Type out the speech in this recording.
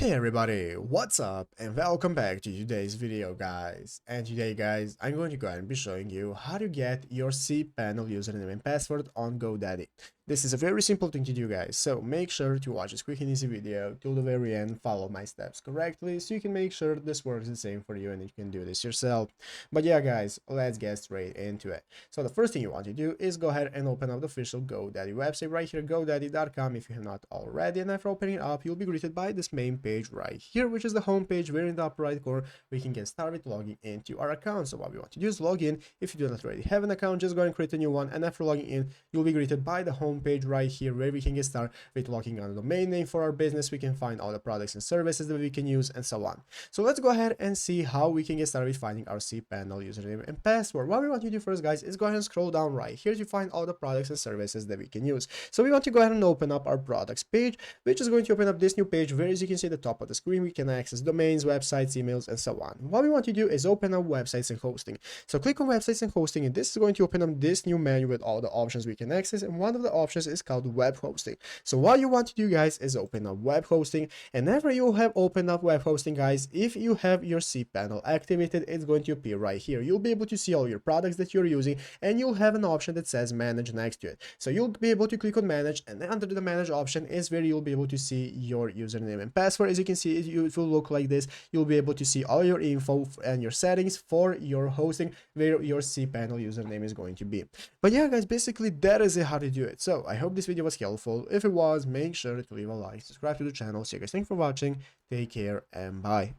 Hey everybody, what's up and welcome back to today's video guys. And today guys, I'm going to go ahead and be showing you how to get your cPanel username and password on GoDaddy. This is a very simple thing to do guys, so make sure to watch this quick and easy video till the very end, follow my steps correctly so you can make sure this works the same for you and you can do this yourself. But yeah guys, let's get straight into it. So the first thing you want to do is go ahead and open up the official GoDaddy website right here, godaddy.com if you have not already, and after opening it up, you'll be greeted by this main page right here, which is the home page where in the upper right corner we can get started logging into our account. So what we want to do is log in. If you do not already have an account, just go and create a new one, and after logging in, you'll be greeted by the home page right here where we can get started with logging on a domain name for our business. We can find all the products and services that we can use and so on. So let's go ahead and see how we can get started with finding our cPanel username and password. What we want to do first guys is go ahead and scroll down right here to find all the products and services that we can use. So we want to go ahead and open up our products page, which is going to open up this new page where, as you can see at the top of the screen, we can access domains, websites, emails, and so on. What we want to do is open up websites and hosting. So click on websites and hosting, and this is going to open up this new menu with all the options we can access, and one of the options is called web hosting. So what you want to do guys is open up web hosting, and after you have opened up web hosting guys, if you have your cPanel activated, it's going to appear right here. You'll be able to see all your products that you're using, and you'll have an option that says manage next to it. So you'll be able to click on manage, and under the manage option is where you'll be able to see your username and password. As you can see, it will look like this. You'll be able to see all your info and your settings for your hosting where your cPanel username is going to be. But yeah guys, basically that is it, how to do it. So I hope this video was helpful. If it was, make sure to leave a like, subscribe to the channel. So you guys, thanks for watching, take care, and bye.